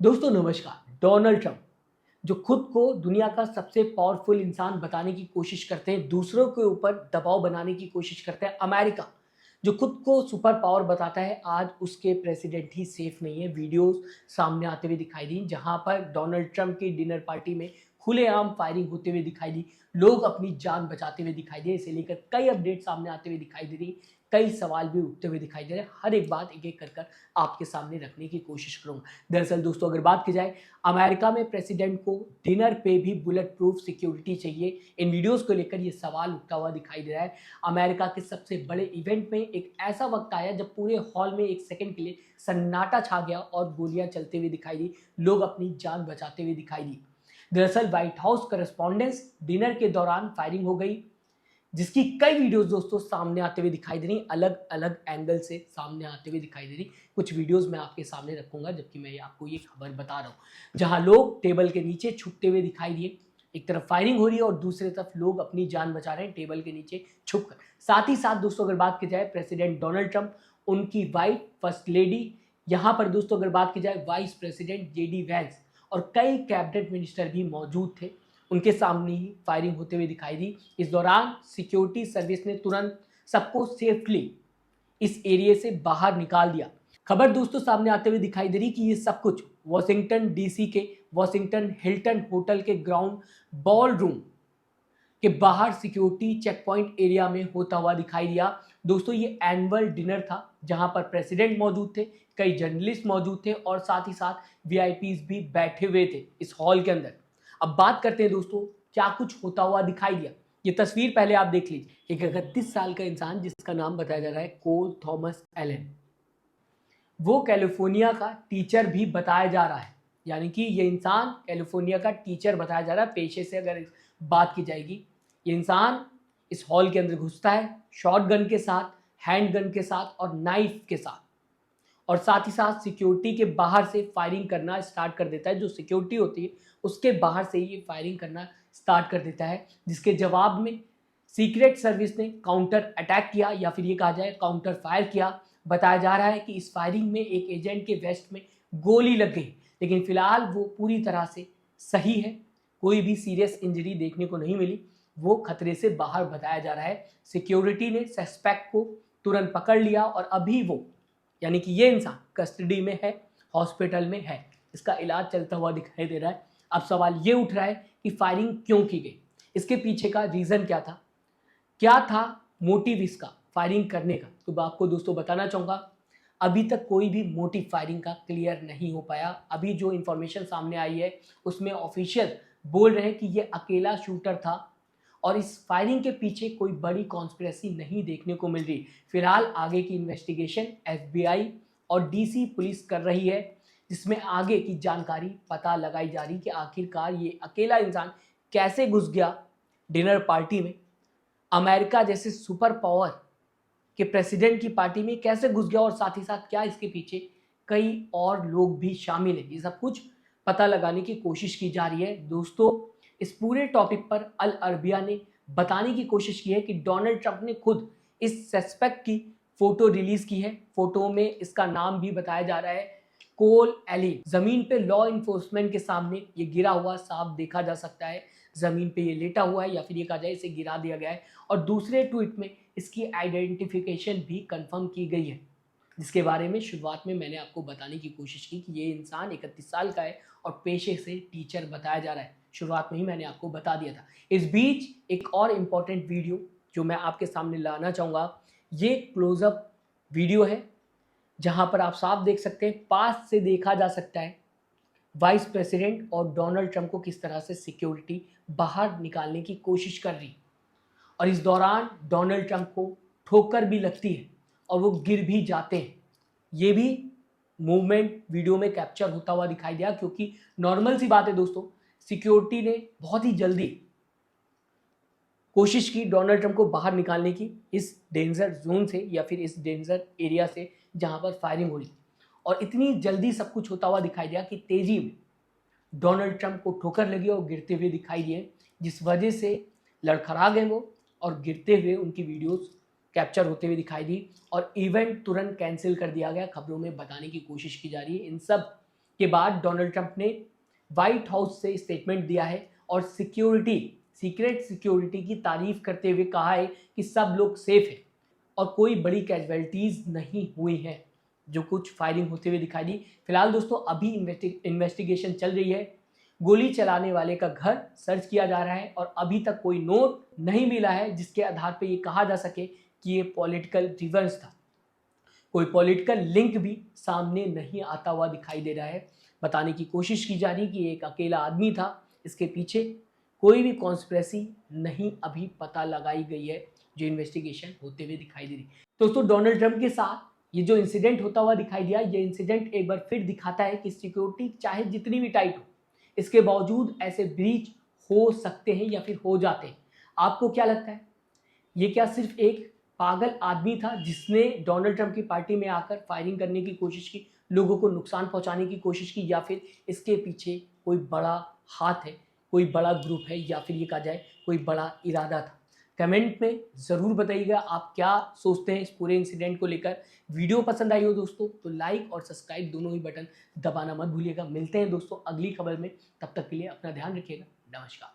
दोस्तों नमस्कार। Donald Trump जो खुद को दुनिया का सबसे पावरफुल इंसान बताने की कोशिश करते हैं, दूसरों के ऊपर दबाव बनाने की कोशिश करते हैं। अमेरिका जो खुद को सुपर पावर बताता है, आज उसके प्रेसिडेंट ही सेफ नहीं है। वीडियोस सामने आते हुए दिखाई दी जहां पर डोनाल्ड ट्रंप की डिनर पार्टी में खुलेआम फायरिंग होते हुए दिखाई दी, लोग अपनी जान बचाते हुए दिखाई दिए। इसे लेकर कई अपडेट सामने आते हुए दिखाई दे रही, कई सवाल भी उठते हुए दिखाई दे रहे। हर एक बात एक एक कर आपके सामने रखने की कोशिश करूंगा। दरअसल दोस्तों, अगर बात की जाए, अमेरिका में प्रेसिडेंट को डिनर पे भी बुलेट प्रूफ सिक्योरिटी चाहिए। इन वीडियोस को लेकर ये सवाल उठता हुआ दिखाई दे रहा है। अमेरिका के सबसे बड़े इवेंट में एक ऐसा वक्त आया जब पूरे हॉल में एक सेकंड के लिए सन्नाटा छा गया और गोलियां चलते हुए दिखाई दी, लोग अपनी जान बचाते हुए दिखाई दी। दरअसल व्हाइट हाउस करस्पॉन्डेंस डिनर के दौरान फायरिंग हो गई, जिसकी कई वीडियोस दोस्तों सामने आते हुए दिखाई दे रही, अलग अलग एंगल से सामने आते हुए दिखाई दे रही। कुछ वीडियोस मैं आपके सामने रखूंगा जबकि मैं आपको ये खबर बता रहा हूँ, जहां लोग टेबल के नीचे छुपते हुए दिखाई दिए। एक तरफ फायरिंग हो रही है और दूसरी तरफ लोग अपनी जान बचा रहे हैं टेबल के नीचे छुपकर। साथ ही साथ दोस्तों, अगर बात की जाए प्रेसिडेंट डोनाल्ड ट्रंप, उनकी वाइफ फर्स्ट लेडी, यहाँ पर दोस्तों अगर बात की जाए वाइस प्रेसिडेंट जेडी वैंस और कई कैबिनेट मिनिस्टर भी मौजूद थे, उनके सामने ही फायरिंग होते हुए दिखाई दी। इस दौरान सिक्योरिटी सर्विस ने तुरंत सबको सेफली इस एरिया से बाहर निकाल दिया। खबर दोस्तों सामने आते हुए दिखाई दे रही कि ये सब कुछ वॉशिंगटन डीसी के वॉशिंगटन हिल्टन होटल के ग्राउंड बॉल रूम के बाहर सिक्योरिटी चेक पॉइंट एरिया में होता हुआ दिखाई दिया। दोस्तों, ये एनुअल डिनर था जहां पर प्रेसिडेंट मौजूद थे, कई जर्नलिस्ट मौजूद थे और साथ ही साथ वीआईपीज भी बैठे हुए थे इस हॉल के अंदर। अब बात करते हैं दोस्तों, क्या कुछ होता हुआ दिखाई दिया। ये तस्वीर पहले आप देख लीजिए। एक 31 साल का इंसान जिसका नाम बताया जा रहा है कोल थॉमस एलन, वो कैलिफोर्निया का टीचर भी बताया जा रहा है। यानी कि ये इंसान कैलिफोर्निया का टीचर बताया जा रहा है पेशे से। अगर बात की जाएगी, ये इंसान इस हॉल के अंदर घुसता है शॉर्ट गन के साथ, हैंड गन के साथ और नाइफ के साथ, और साथ ही साथ सिक्योरिटी के बाहर से फायरिंग करना स्टार्ट कर देता है। जो सिक्योरिटी होती है उसके बाहर से ये फायरिंग करना स्टार्ट कर देता है, जिसके जवाब में सीक्रेट सर्विस ने काउंटर अटैक किया या फिर ये कहा जाए काउंटर फायर किया। बताया जा रहा है कि इस फायरिंग में एक एजेंट के वेस्ट में गोली लग गई, लेकिन फिलहाल वो पूरी तरह से सही है, कोई भी सीरियस इंजरी देखने को नहीं मिली, वो खतरे से बाहर बताया जा रहा है। सिक्योरिटी ने सस्पेक्ट को तुरंत पकड़ लिया और अभी वो, यानी कि ये इंसान कस्टडी में है, हॉस्पिटल में है, इसका इलाज चलता हुआ दिखाई दे रहा है। अब सवाल ये उठ रहा है कि फायरिंग क्यों की गई, इसके पीछे का रीज़न क्या था मोटिव इसका फायरिंग करने का। तो मैं आपको दोस्तों बताना चाहूँगा, अभी तक कोई भी मोटिव फायरिंग का क्लियर नहीं हो पाया। अभी जो इन्फॉर्मेशन सामने आई है उसमें ऑफिशियल बोल रहे हैं कि ये अकेला शूटर था और इस फायरिंग के पीछे कोई बड़ी कॉन्स्पिरेसी नहीं देखने को मिल रही। फिलहाल आगे की इन्वेस्टिगेशन एफबीआई और डीसी पुलिस कर रही है, जिसमें आगे की जानकारी पता लगाई जा रही कि आखिरकार ये अकेला इंसान कैसे घुस गया डिनर पार्टी में, अमेरिका जैसे सुपर पावर के प्रेसिडेंट की पार्टी में कैसे घुस गया, और साथ ही साथ क्या इसके पीछे कई और लोग भी शामिल हैं। ये सब कुछ पता लगाने की कोशिश की जा रही है। दोस्तों, इस पूरे टॉपिक पर अल अरबिया ने बताने की कोशिश की है कि डोनाल्ड ट्रंप ने खुद इस सस्पेक्ट की फोटो रिलीज की है। फोटो में इसका नाम भी बताया जा रहा है कोल एलिन। जमीन पे लॉ इन्फोर्समेंट के सामने ये गिरा हुआ साफ देखा जा सकता है। जमीन पे ये लेटा हुआ है या फिर ये कहा जाए इसे गिरा दिया गया है, और दूसरे ट्वीट में इसकी आइडेंटिफिकेशन भी कंफर्म की गई है, जिसके बारे में शुरुआत में मैंने आपको बताने की कोशिश की कि ये इंसान 31 साल का है और पेशे से टीचर बताया जा रहा है। शुरुआत में ही मैंने आपको बता दिया था। इस बीच एक और इम्पॉर्टेंट वीडियो जो मैं आपके सामने लाना चाहूँगा, ये क्लोजअप वीडियो है जहाँ पर आप साफ देख सकते हैं, पास से देखा जा सकता है वाइस प्रेसिडेंट और डोनाल्ड ट्रंप को किस तरह से सिक्योरिटी बाहर निकालने की कोशिश कर रही, और इस दौरान डोनाल्ड ट्रंप को ठोकर भी लगती है और वो गिर भी जाते हैं। ये भी मूवमेंट वीडियो में कैप्चर होता हुआ दिखाई दिया, क्योंकि नॉर्मल सी बात है दोस्तों, सिक्योरिटी ने बहुत ही जल्दी कोशिश की डोनाल्ड ट्रंप को बाहर निकालने की इस डेंजर जोन से या फिर इस डेंजर एरिया से जहां पर फायरिंग हो रही, और इतनी जल्दी सब कुछ होता हुआ दिखाई दिया कि तेजी में डोनाल्ड ट्रंप को ठोकर लगी और गिरते हुए दिखाई दिए, जिस वजह से लड़खड़ा गए वो और गिरते हुए उनकी वीडियोस कैप्चर होते हुए दिखाई दी और इवेंट तुरंत कैंसिल कर दिया गया। खबरों में बताने की कोशिश की जा रही है इन सब के बाद डोनाल्ड ट्रंप ने व्हाइट हाउस से स्टेटमेंट दिया है और सीक्रेट सिक्योरिटी की तारीफ करते हुए कहा है कि सब लोग सेफ हैं और कोई बड़ी कैजुअलिटीज नहीं हुई हैं, जो कुछ फायरिंग होते हुए दिखाई दी। फिलहाल दोस्तों अभी इन्वेस्टिगेशन चल रही है। गोली चलाने वाले का घर सर्च किया जा रहा है और अभी तक कोई नोट नहीं मिला है जिसके आधार पर यह कहा जा सके कि ये पॉलिटिकल रिवेंज था। कोई पॉलिटिकल लिंक भी सामने नहीं आता हुआ दिखाई दे रहा है। बताने की कोशिश की जा रही कि एक अकेला आदमी था, इसके पीछे कोई भी कॉन्स्पिरेसी नहीं अभी पता लगाई गई है, जो इन्वेस्टिगेशन होते हुए दिखाई दे रही। दोस्तों डोनाल्ड ट्रंप के साथ ये जो इंसिडेंट होता हुआ दिखाई दिया, ये इंसिडेंट एक बार फिर दिखाता है कि सिक्योरिटी चाहे जितनी भी टाइट हो, इसके बावजूद ऐसे ब्रीच हो सकते हैं या फिर हो जाते हैं। आपको क्या लगता है, ये क्या सिर्फ एक पागल आदमी था जिसने डोनाल्ड ट्रंप की पार्टी में आकर फायरिंग करने की कोशिश की, लोगों को नुकसान पहुंचाने की कोशिश की, या फिर इसके पीछे कोई बड़ा हाथ है, कोई बड़ा ग्रुप है, या फिर ये कहा जाए कोई बड़ा इरादा था? कमेंट में ज़रूर बताइएगा आप क्या सोचते हैं इस पूरे इंसिडेंट को लेकर। वीडियो पसंद आई हो दोस्तों तो लाइक और सब्सक्राइब दोनों ही बटन दबाना मत भूलिएगा। मिलते हैं दोस्तों अगली खबर में, तब तक के लिए अपना ध्यान रखिएगा। नमस्कार।